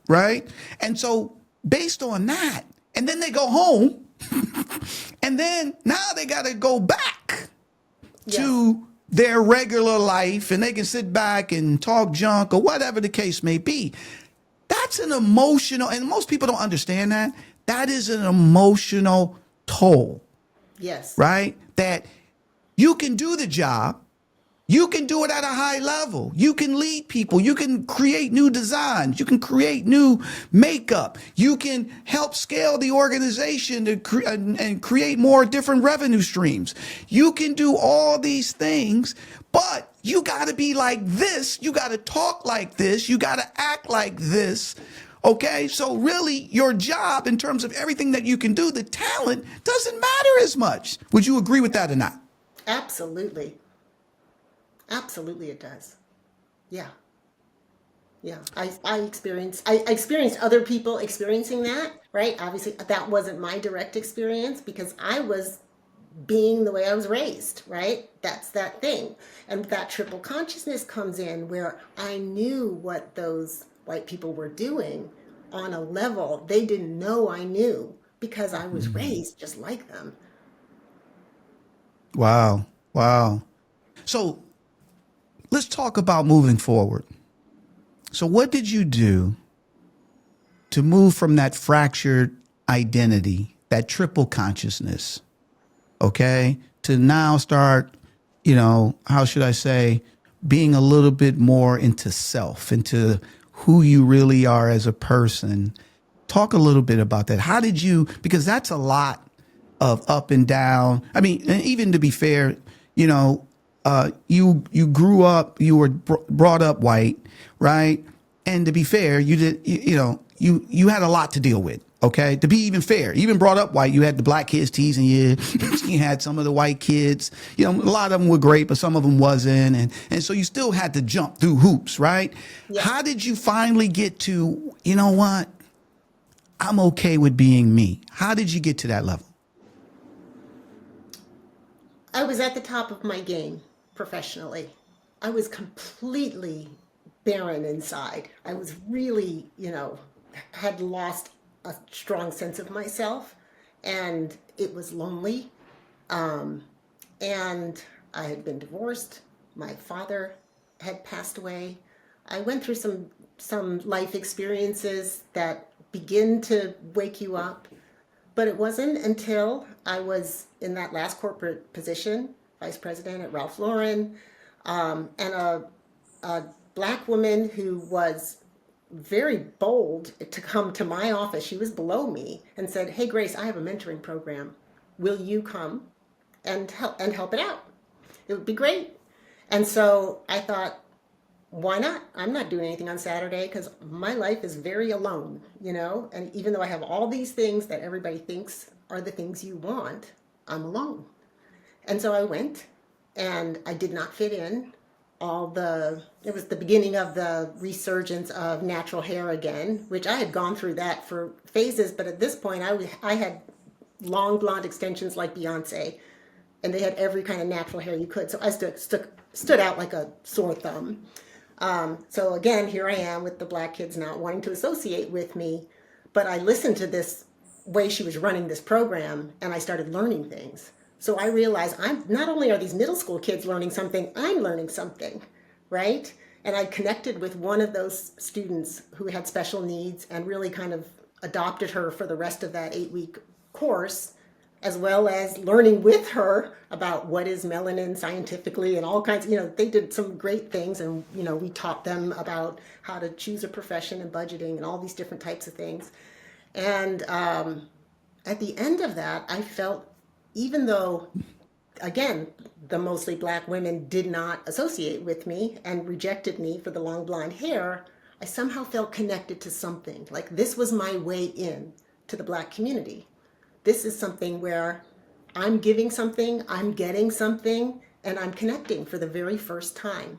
Right? And so based on that, and then they go home, and then now they got to go back yes, to their regular life and they can sit back and talk junk or whatever the case may be. That's an emotional, and most people don't understand that. That is an emotional toll, yes, right? That you can do the job. You can do it at a high level. You can lead people. You can create new designs. You can create new makeup. You can help scale the organization and create more different revenue streams. You can do all these things, but you got to be like this. You got to talk like this. You got to act like this. Okay. So really your job in terms of everything that you can do, the talent doesn't matter as much. Would you agree with that or not? absolutely. Absolutely, it does. Yeah, yeah. I experienced other people experiencing that, right? Obviously, that wasn't my direct experience because I was being the way I was raised, right? That's that thing. And that triple consciousness comes in where I knew what those white people were doing on a level they didn't know I knew because I was raised just like them. Wow. Wow. So let's talk about moving forward. So, what did you do to move from that fractured identity, that triple consciousness, okay, to now start, how should I say, being a little bit more into self, into who you really are as a person? Talk a little bit about that. How did you, because that's a lot of up and down. I mean, and even to be fair, you grew up, you were brought up white, right? And to be fair, you did, you had a lot to deal with. Okay, to be even fair, even brought up white, you had the black kids teasing you. You had some of the white kids. A lot of them were great, but some of them wasn't, and so you still had to jump through hoops, right? How Yes. did you finally get to, you know what? I'm okay with being me. How did you get to that level? I was at the top of my game professionally. I was completely barren inside. I was really, had lost a strong sense of myself and it was lonely. Um, and I had been divorced. My father had passed away. I went through some life experiences that begin to wake you up. But it wasn't until I was in that last corporate position, vice president at Ralph Lauren, and a black woman who was very bold to come to my office. She was below me and said, "Hey, Grace, I have a mentoring program. Will you come and help it out? It would be great." And so I thought, why not? I'm not doing anything on Saturday because my life is very alone, And even though I have all these things that everybody thinks are the things you want, I'm alone. And so I went, and I did not fit in. It was the beginning of the resurgence of natural hair again, which I had gone through that for phases, but at this point I had long blonde extensions like Beyonce, and they had every kind of natural hair you could. So I stood out like a sore thumb. So again, here I am with the black kids not wanting to associate with me, but I listened to this way she was running this program, and I started learning things. So I realized not only are these middle school kids learning something, I'm learning something, right? And I connected with one of those students who had special needs and really kind of adopted her for the rest of that 8-week course, as well as learning with her about what is melanin scientifically and all kinds. They did some great things, and we taught them about how to choose a profession and budgeting and all these different types of things. And at the end of that, I felt, even though, again, the mostly black women did not associate with me and rejected me for the long blonde hair, I somehow felt connected to something. Like this was my way in to the black community. This is something where I'm giving something, I'm getting something, and I'm connecting for the very first time.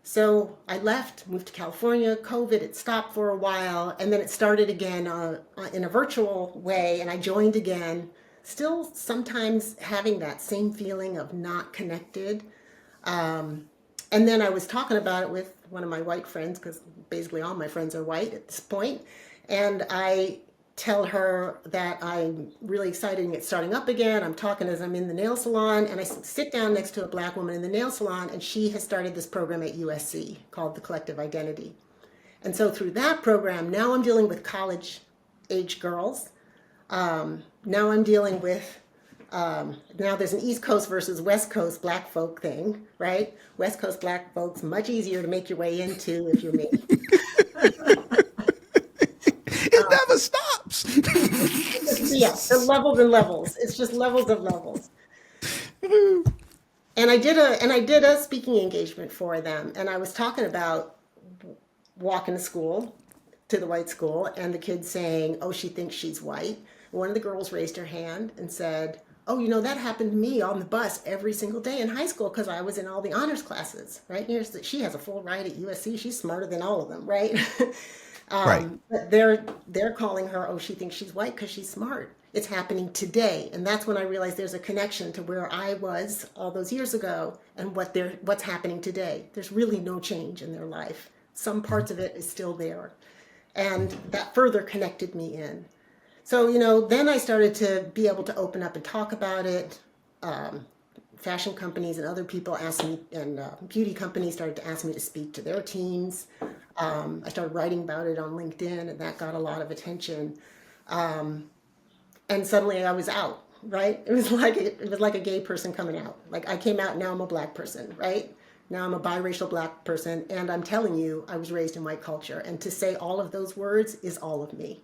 So I left, moved to California. COVID, it stopped for a while, and then it started again in a virtual way, and I joined again, still sometimes having that same feeling of not connected. And then I was talking about it with one of my white friends, because basically all my friends are white at this point, and I tell her that I'm really excited and it's starting up again. I'm talking as I'm in the nail salon, and I sit down next to a black woman in the nail salon, and she has started this program at USC called the Collective Identity. And so through that program, now I'm dealing with college age girls. Now I'm dealing with, now there's an East Coast versus West Coast black folk thing, right? West Coast black folks, much easier to make your way into if you're me. It never stops. Yeah, the levels and levels. It's just levels of levels. And I did a speaking engagement for them, and I was talking about walking to school, to the white school, and the kids saying, "Oh, she thinks she's white." One of the girls raised her hand and said, "Oh, that happened to me on the bus every single day in high school because I was in all the honors classes." Right? She has a full ride at USC. She's smarter than all of them, right? Right. But they're calling her, "Oh, she thinks she's white because she's smart." It's happening today, and that's when I realized there's a connection to where I was all those years ago and what's happening today. There's really no change in their life. Some parts of it is still there, and that further connected me in. So then I started to be able to open up and talk about it. Fashion companies and other people asked me, and beauty companies started to ask me to speak to their teams. I started writing about it on LinkedIn, and that got a lot of attention. And suddenly I was out, right? It was like a gay person coming out. Like I came out, now I'm a black person, right? Now I'm a biracial black person, and I'm telling you, I was raised in white culture. And to say all of those words is all of me.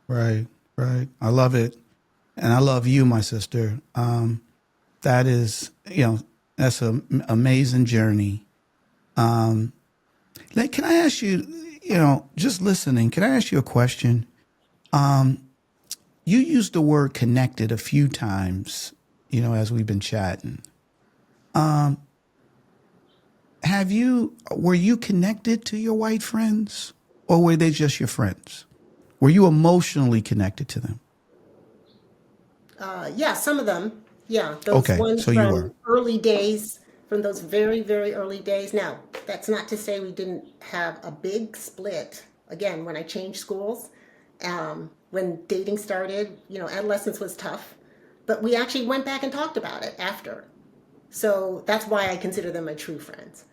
Right. I love it. And I love you, my sister. That is, that's an amazing journey. Can I ask you, just listening, can I ask you a question? You used the word connected a few times, as we've been chatting. Were you connected to your white friends, or were they just your friends? Were you emotionally connected to them? Yeah, some of them. Yeah, those Okay, ones so you from were. early days, from those very, very early days. Now, that's not to say we didn't have a big split. Again, when I changed schools, when dating started, adolescence was tough, but we actually went back and talked about it after. So that's why I consider them my true friends.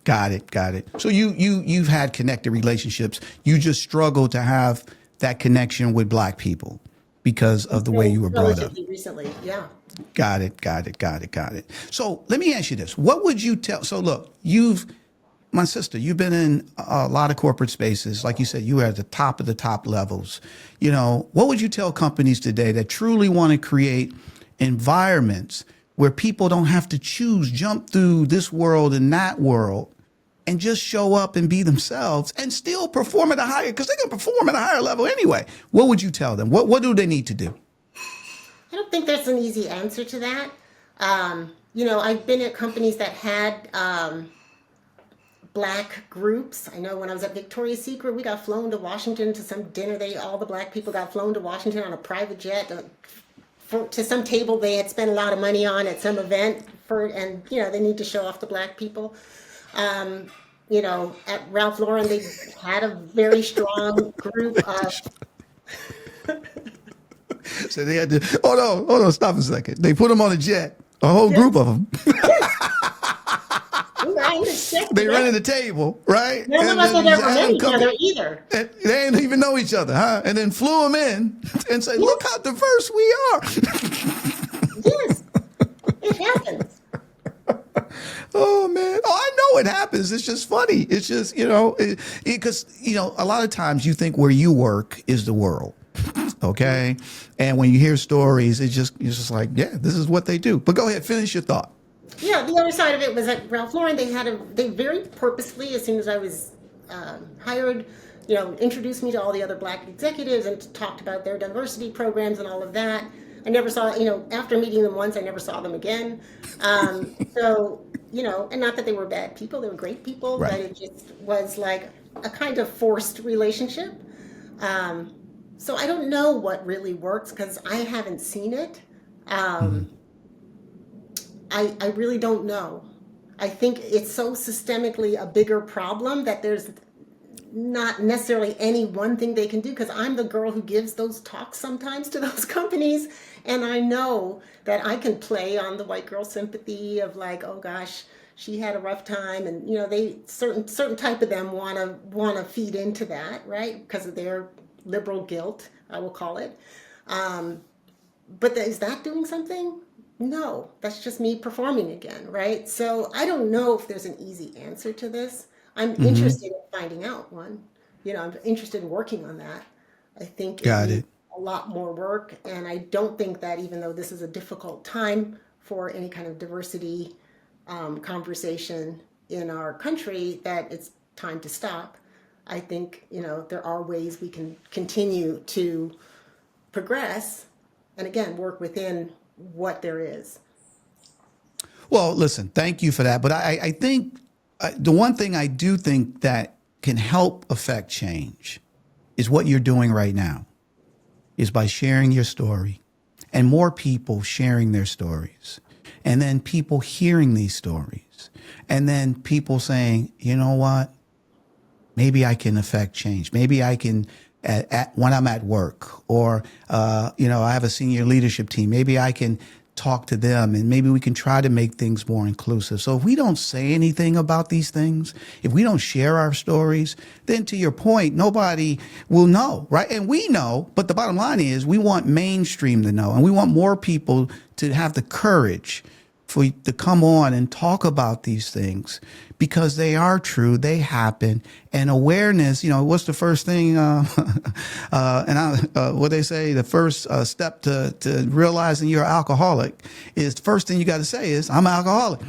Got it. So you've had connected relationships. You just struggle to have that connection with black people because of the way you were brought up. Relatively recently, yeah. Got it. So let me ask you this. What would you tell? So look, you've my sister, you've been in a lot of corporate spaces. Like you said, you were at the top of the top levels. What would you tell companies today that truly want to create environments where people don't have to jump through this world and that world, and just show up and be themselves and still perform at a higher, because they can perform at a higher level anyway? What would you tell them? What do they need to do? I don't think there's an easy answer to that. I've been at companies that had black groups. I know when I was at Victoria's Secret, we got flown to Washington to some dinner. All the black people got flown to Washington on a private jet to some table they had spent a lot of money on at some event and they need to show off the black people. At Ralph Lauren, they had a very strong group of. So they had to, hold on, stop a second. They put them on a jet, a whole group of them. They running the table, right? None of us had ever met each other either. They didn't even know each other, huh? And then flew them in and said, look how diverse we are. Yes, it happens. Oh, man. Oh, I know it happens. It's just funny. It's just, because, a lot of times you think where you work is the world. Okay. And when you hear stories, you're just like, yeah, this is what they do. But go ahead, finish your thought. Yeah, the other side of it was at Ralph Lauren, they very purposefully, as soon as I was hired, introduced me to all the other black executives and talked about their diversity programs and all of that. I never saw, after meeting them once, I never saw them again. And not that they were bad people, they were great people, right. But it just was like a kind of forced relationship. So I don't know what really works because I haven't seen it. I really don't know. I think it's so systemically a bigger problem that there's not necessarily any one thing they can do, because I'm the girl who gives those talks sometimes to those companies, and I know that I can play on the white girl sympathy of like, oh gosh, she had a rough time, and they certain type of them want to feed into that, right? Because of their liberal guilt, I will call it. But is that doing something? No, that's just me performing again, right? So I don't know if there's an easy answer to this. I'm interested in finding out one. I'm interested in working on that. I think it needs a lot more work, and I don't think that even though this is a difficult time for any kind of diversity conversation in our country, that it's time to stop. I think, there are ways we can continue to progress and again, work within what there is. Well, listen, thank you for that. But I think the one thing I do think that can help affect change is what you're doing right now, is by sharing your story and more people sharing their stories, and then people hearing these stories, and then people saying, you know what, maybe I can affect change. Maybe I can, when I'm at work, or, I have a senior leadership team, maybe I can talk to them, and maybe we can try to make things more inclusive. So if we don't say anything about these things, if we don't share our stories, then to your point, nobody will know, right? And we know, but the bottom line is we want mainstream to know, and we want more people to have the courage to come on and talk about these things, because they are true, they happen, and awareness. What's the first thing? What they say, the first step to realizing you're an alcoholic is the first thing you got to say is, I'm an alcoholic.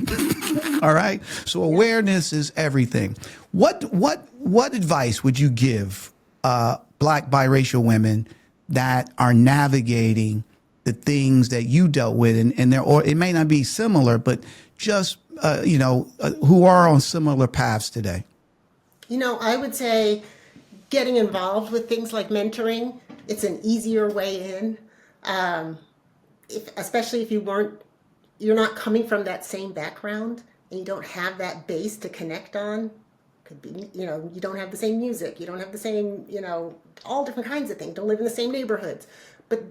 All right. So awareness is everything. What advice would you give Black biracial women that are navigating the things that you dealt with, and or it may not be similar, but just, who are on similar paths today? I would say getting involved with things like mentoring, it's an easier way in, especially if you're not coming from that same background and you don't have that base to connect on. Could be, you don't have the same music, you don't have the same, all different kinds of things, don't live in the same neighborhoods, but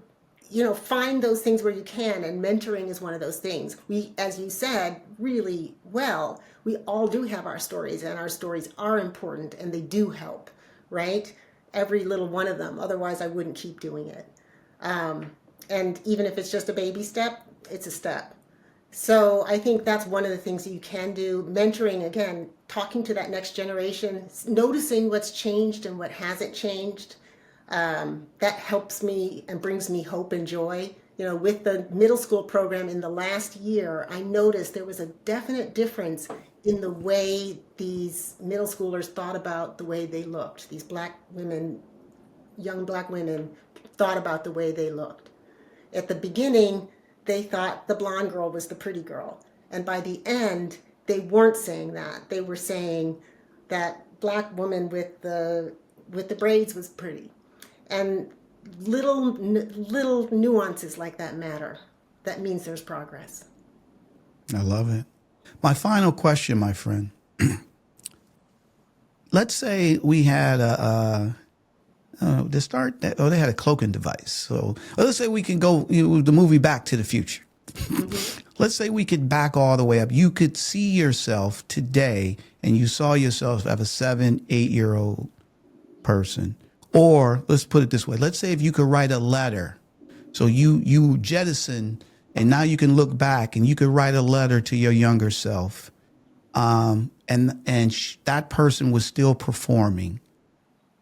find those things where you can, and mentoring is one of those things. We, as you said really well, we all do have our stories, and our stories are important, and they do help, right? Every little one of them. Otherwise, I wouldn't keep doing it. And even if it's just a baby step, it's a step. So I think that's one of the things that you can do. Mentoring, again, talking to that next generation, noticing what's changed and what hasn't changed. That helps me and brings me hope and joy. You know, with the middle school program in the last year, I noticed there was a definite difference in the way these middle schoolers thought about the way they looked. These black women, young black women, thought about the way they looked. At the beginning, they thought the blonde girl was the pretty girl. And by the end, they weren't saying that. They were saying that black woman with the braids was pretty. And little nuances like that matter. That means there's progress. I love it. My final question, my friend. Let's say we had they had a cloaking device. So let's say we can go the movie Back to the Future. Let's say we could back all the way up. You could see yourself today, and you saw yourself as a 7-8-year-old person. Or let's put it this way. Let's say if you could write a letter. So you jettison, and now you can look back and you could write a letter to your younger self. That person was still performing.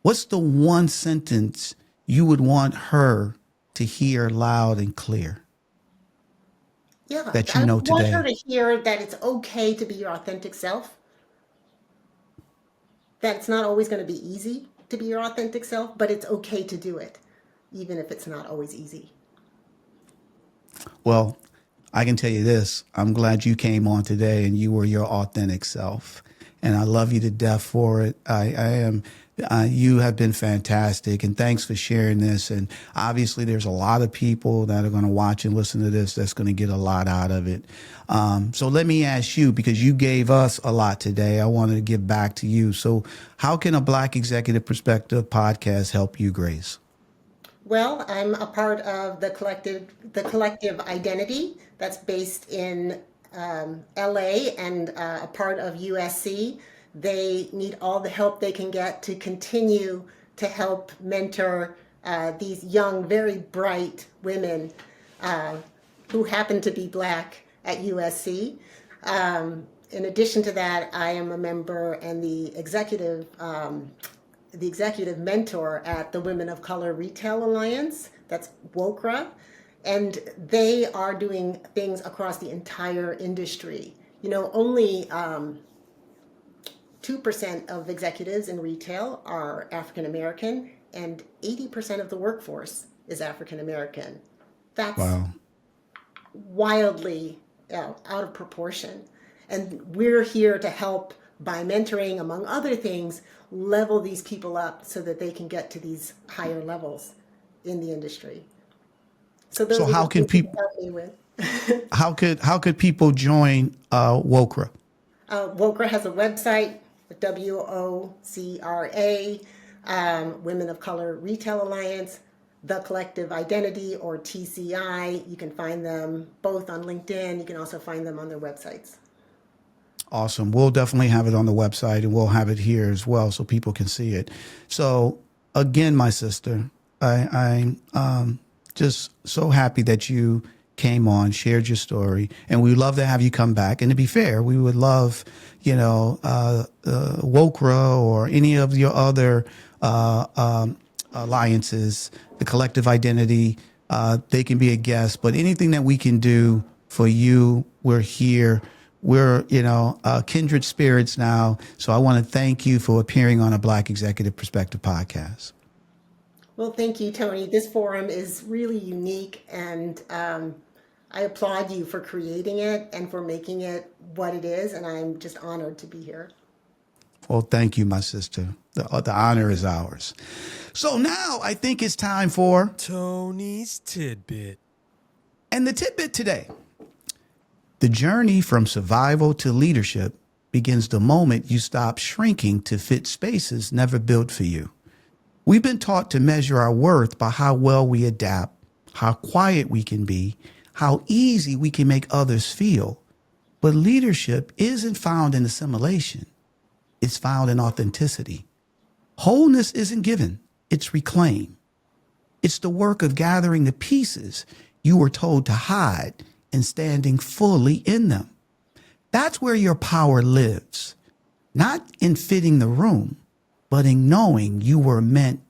What's the one sentence you would want her to hear loud and clear? Yeah, that you I know want today? her to hear that it's okay to be your authentic self. That it's not always going to be easy to be your authentic self, but it's okay to do it, even if it's not always easy. Well, I can tell you this. I'm glad you came on today and you were your authentic self. And I love you to death for it. You have been fantastic. And thanks for sharing this. And obviously there's a lot of people that are going to watch and listen to this that's going to get a lot out of it. So let me ask you, because you gave us a lot today, I wanted to give back to you. So how can a Black Executive Perspective podcast help you, Grace? Well, I'm a part of the collective identity that's based in LA and a part of USC. They need all the help they can get to continue to help mentor these young, very bright women who happen to be Black at USC. In addition to that, I am a member and the executive mentor at the Women of Color Retail Alliance. That's WOCRA. And they are doing things across the entire industry. You know, only 2% of executives in retail are African American, and 80% of the workforce is African American. That's Wow. wildly out of proportion. And we're here to help by mentoring, among other things, level these people up so that they can get to these higher levels in the industry. So those are how the can things you people help me with. how could people join WOCRA? WOCRA has a website, WOCRA, Women of Color Retail Alliance, The Collective Identity, or TCI. You can find them both on LinkedIn. You can also find them on their websites. Awesome. We'll definitely have it on the website, and we'll have it here as well so people can see it. So again, my sister, I'm just so happy that you came on, shared your story, and we'd love to have you come back. And to be fair, we would love, WOCRA or any of your other alliances, the Collective Identity, they can be a guest, but anything that we can do for you, we're here. We're, kindred spirits now. So I want to thank you for appearing on a Black Executive Perspective podcast. Well, thank you, Tony. This forum is really unique, and I applaud you for creating it and for making it what it is, and I'm just honored to be here. Well, thank you, my sister. The honor is ours. So now I think it's time for Tony's Tidbit. And the tidbit today. The journey from survival to leadership begins the moment you stop shrinking to fit spaces never built for you. We've been taught to measure our worth by how well we adapt, how quiet we can be, how easy we can make others feel. But leadership isn't found in assimilation. It's found in authenticity. Wholeness isn't given, it's reclaimed. It's the work of gathering the pieces you were told to hide and standing fully in them. That's where your power lives, not in fitting the room, but in knowing you were meant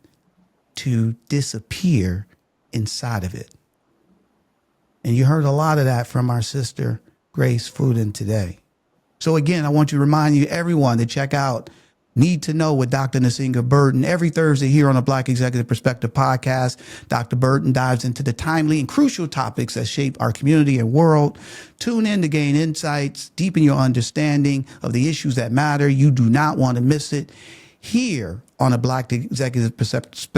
to disappear inside of it. And you heard a lot of that from our sister, Grace Fooden, today. So again, I want to remind you, everyone, to check out Need to Know with Dr. Nasinga Burton every Thursday here on the Black Executive Perspective podcast. Dr. Burton dives into the timely and crucial topics that shape our community and world. Tune in to gain insights, deepen your understanding of the issues that matter. You do not want to miss it here on a Black Executive Perspective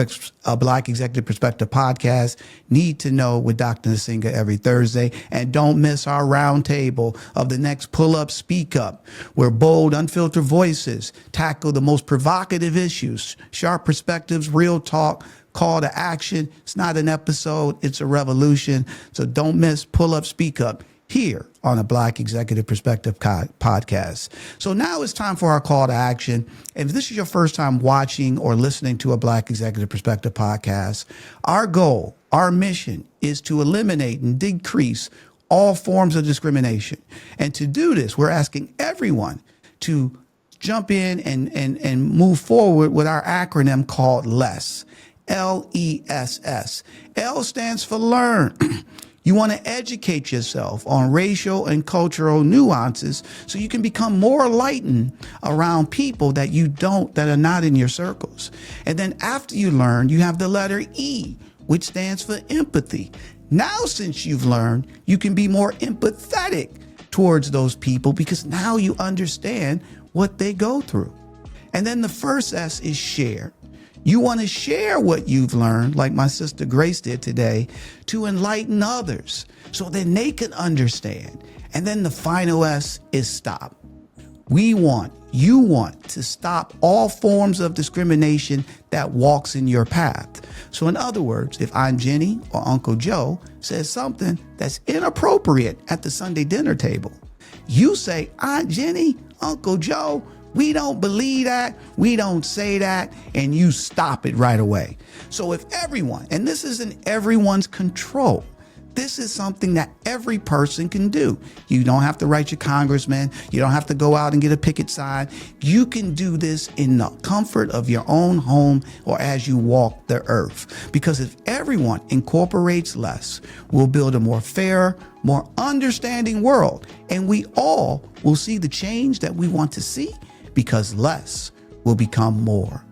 podcast. Need to Know with Dr. Nasinga every Thursday. And don't miss our roundtable of the next Pull Up, Speak Up, where bold, unfiltered voices tackle the most provocative issues, sharp perspectives, real talk, call to action. It's not an episode, it's a revolution. So don't miss Pull Up, Speak Up here on a Black Executive Perspective podcast. So now it's time for our call to action. If this is your first time watching or listening to a Black Executive Perspective podcast, our goal, our mission is to eliminate and decrease all forms of discrimination. And to do this, we're asking everyone to jump in and move forward with our acronym called LESS, L-E-S-S. L stands for learn. You want to educate yourself on racial and cultural nuances so you can become more enlightened around people that are not in your circles. And then after you learn, you have the letter E, which stands for empathy. Now, since you've learned, you can be more empathetic towards those people because now you understand what they go through. And then the first S is share. You want to share what you've learned, like my sister Grace did today, to enlighten others so then they can understand. And then the final S is stop. You want to stop all forms of discrimination that walks in your path. So in other words, if Aunt Jenny or Uncle Joe says something that's inappropriate at the Sunday dinner table, you say, Aunt Jenny, Uncle Joe, we don't believe that, we don't say that, and you stop it right away. So if everyone, and this is in everyone's control, this is something that every person can do. You don't have to write your congressman. You don't have to go out and get a picket sign. You can do this in the comfort of your own home or as you walk the earth. Because if everyone incorporates less, we'll build a more fair, more understanding world. And we all will see the change that we want to see because less will become more.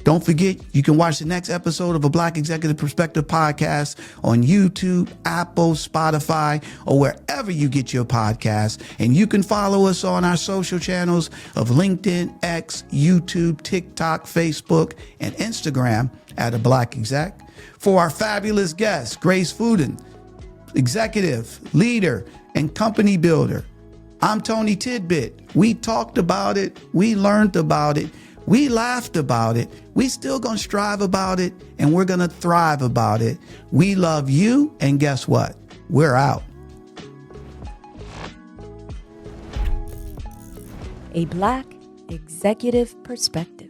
Don't forget, you can watch the next episode of a Black Executive Perspective podcast on YouTube, Apple, Spotify, or wherever you get your podcasts. And you can follow us on our social channels of LinkedIn, X, YouTube, TikTok, Facebook, and Instagram at a Black Exec. For our fabulous guest, Grace Fooden, executive, leader, and company builder, I'm Tony Tidbit. We talked about it. We learned about it. We laughed about it. We still gonna strive about it, and we're gonna thrive about it. We love you, and guess what? We're out. A Black Executive Perspective.